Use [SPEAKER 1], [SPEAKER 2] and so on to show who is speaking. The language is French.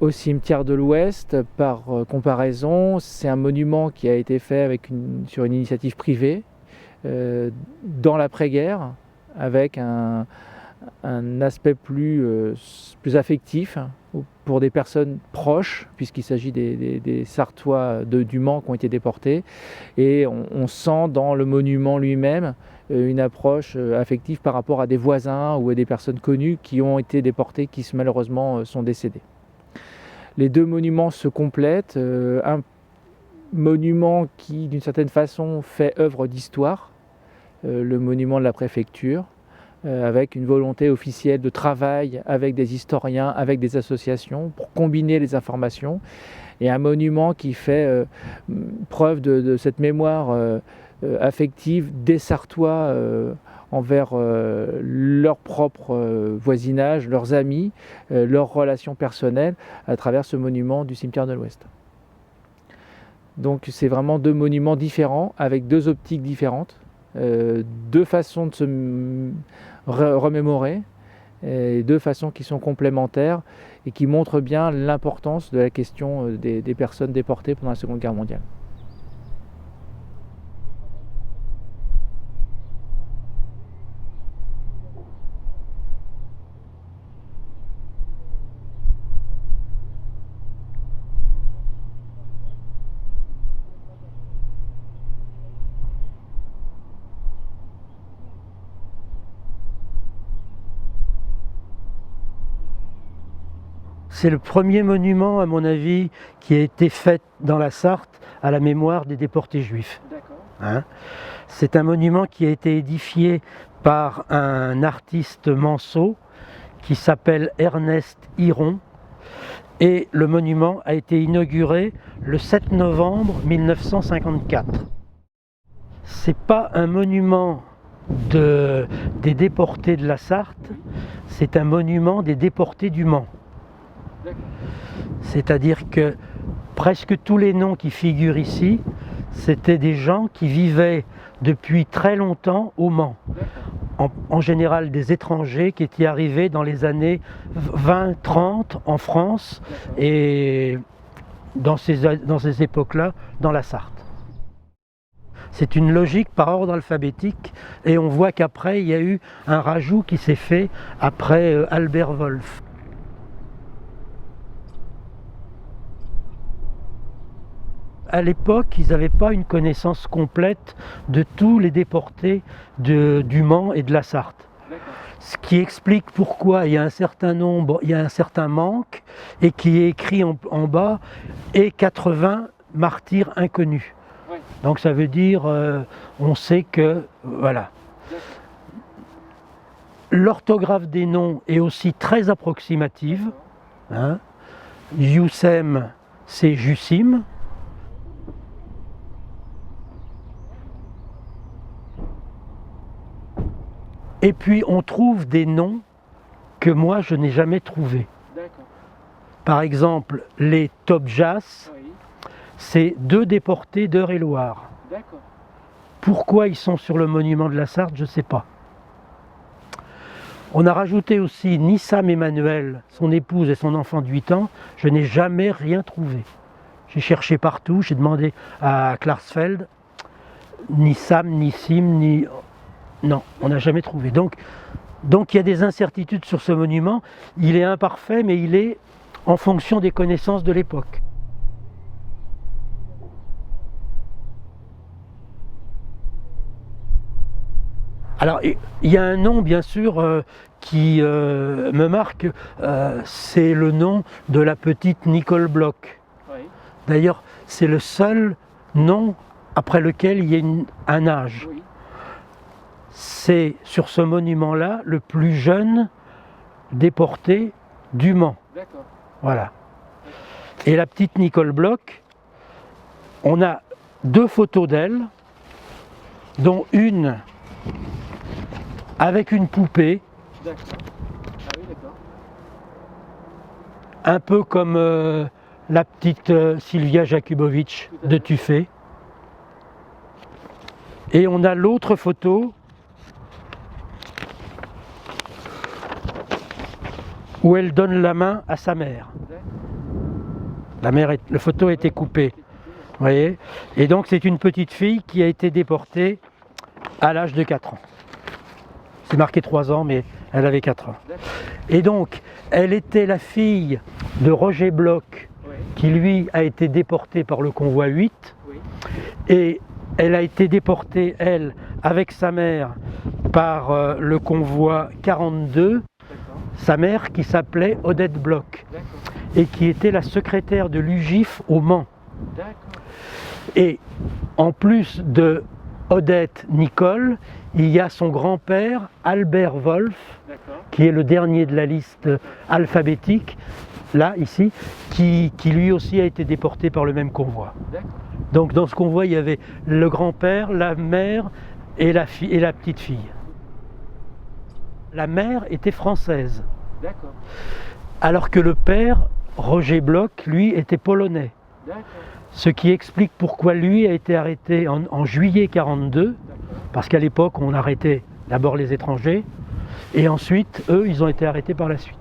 [SPEAKER 1] Au cimetière de l'Ouest, par comparaison, c'est un monument qui a été fait sur une initiative privée dans l'après-guerre, avec un aspect plus affectif pour des personnes proches, puisqu'il s'agit des Sarthois du Mans qui ont été déportés. Et on sent dans le monument lui-même une approche affective par rapport à des voisins ou à des personnes connues qui ont été déportées, qui malheureusement sont décédées. Les deux monuments se complètent. Un monument qui, d'une certaine façon, fait œuvre d'histoire, le monument de la préfecture, avec une volonté officielle de travail avec des historiens, avec des associations, pour combiner les informations, et un monument qui fait preuve de cette mémoire affective des Sarthois envers leur propre voisinage, leurs amis, leurs relations personnelles, à travers ce monument du cimetière de l'Ouest. Donc c'est vraiment deux monuments différents, avec deux optiques différentes, deux façons de se remémorer, et deux façons qui sont complémentaires et qui montrent bien l'importance de la question des personnes déportées pendant la Seconde Guerre mondiale.
[SPEAKER 2] C'est le premier monument, à mon avis, qui a été fait dans la Sarthe à la mémoire des déportés juifs. Hein ? C'est un monument qui a été édifié par un artiste manceau qui s'appelle Ernest Hiron, et le monument a été inauguré le 7 novembre 1954. C'est pas un monument des déportés de la Sarthe, c'est un monument des déportés du Mans. C'est-à-dire que presque tous les noms qui figurent ici, c'était des gens qui vivaient depuis très longtemps au Mans. En général des étrangers qui étaient arrivés dans les années 20-30 en France et dans ces époques-là, dans la Sarthe. C'est une logique par ordre alphabétique, et on voit qu'après il y a eu un rajout qui s'est fait après Albert Wolff. À l'époque, ils n'avaient pas une connaissance complète de tous les déportés du Mans et de la Sarthe. Ce qui explique pourquoi il y a un certain nombre, il y a un certain manque, et qui est écrit en bas, et 80 martyrs inconnus. Donc ça veut dire, on sait que, voilà. L'orthographe des noms est aussi très approximative. Hein. Youssem, c'est Jussim. Et puis on trouve des noms que moi je n'ai jamais trouvés. Par exemple, les Tobjas, c'est deux déportés d'Eure-et-Loir. Pourquoi ils sont sur le monument de la Sarthe, je ne sais pas. On a rajouté aussi Nissam Emmanuel, son épouse et son enfant de 8 ans, je n'ai jamais rien trouvé. J'ai cherché partout, j'ai demandé à Klarsfeld, Nissam, Nissim, non, on n'a jamais trouvé. Donc il y a des incertitudes sur ce monument. Il est imparfait, mais il est en fonction des connaissances de l'époque. Alors, il y a un nom, bien sûr, qui me marque, c'est le nom de la petite Nicole Bloch. D'ailleurs, c'est le seul nom après lequel il y a un âge. C'est sur ce monument-là le plus jeune déporté du Mans. Voilà. Et la petite Nicole Bloch, on a deux photos d'elle, dont une avec une poupée, un peu comme la petite Sylvia Jakubowicz de Tuffet. Et on a l'autre photo où elle donne la main à sa mère. La photo a été coupée. Vous voyez? Et donc c'est une petite fille qui a été déportée à l'âge de 4 ans. C'est marqué 3 ans, mais elle avait 4 ans. Et donc, elle était la fille de Roger Bloch, qui lui a été déporté par le convoi 8. Et elle a été déportée, elle, avec sa mère, par le convoi 42. Sa mère qui s'appelait Odette Bloch et qui était la secrétaire de l'UGIF au Mans. Et en plus de Odette Nicole, il y a son grand-père Albert Wolff, qui est le dernier de la liste alphabétique, là, ici, qui lui aussi a été déporté par le même convoi. Donc dans ce convoi, il y avait le grand-père, la mère et la petite fille. La mère était française, alors que le père, Roger Bloch, lui, était polonais. Ce qui explique pourquoi lui a été arrêté en juillet 1942, parce qu'à l'époque, on arrêtait d'abord les étrangers, et ensuite, eux, ils ont été arrêtés par la suite.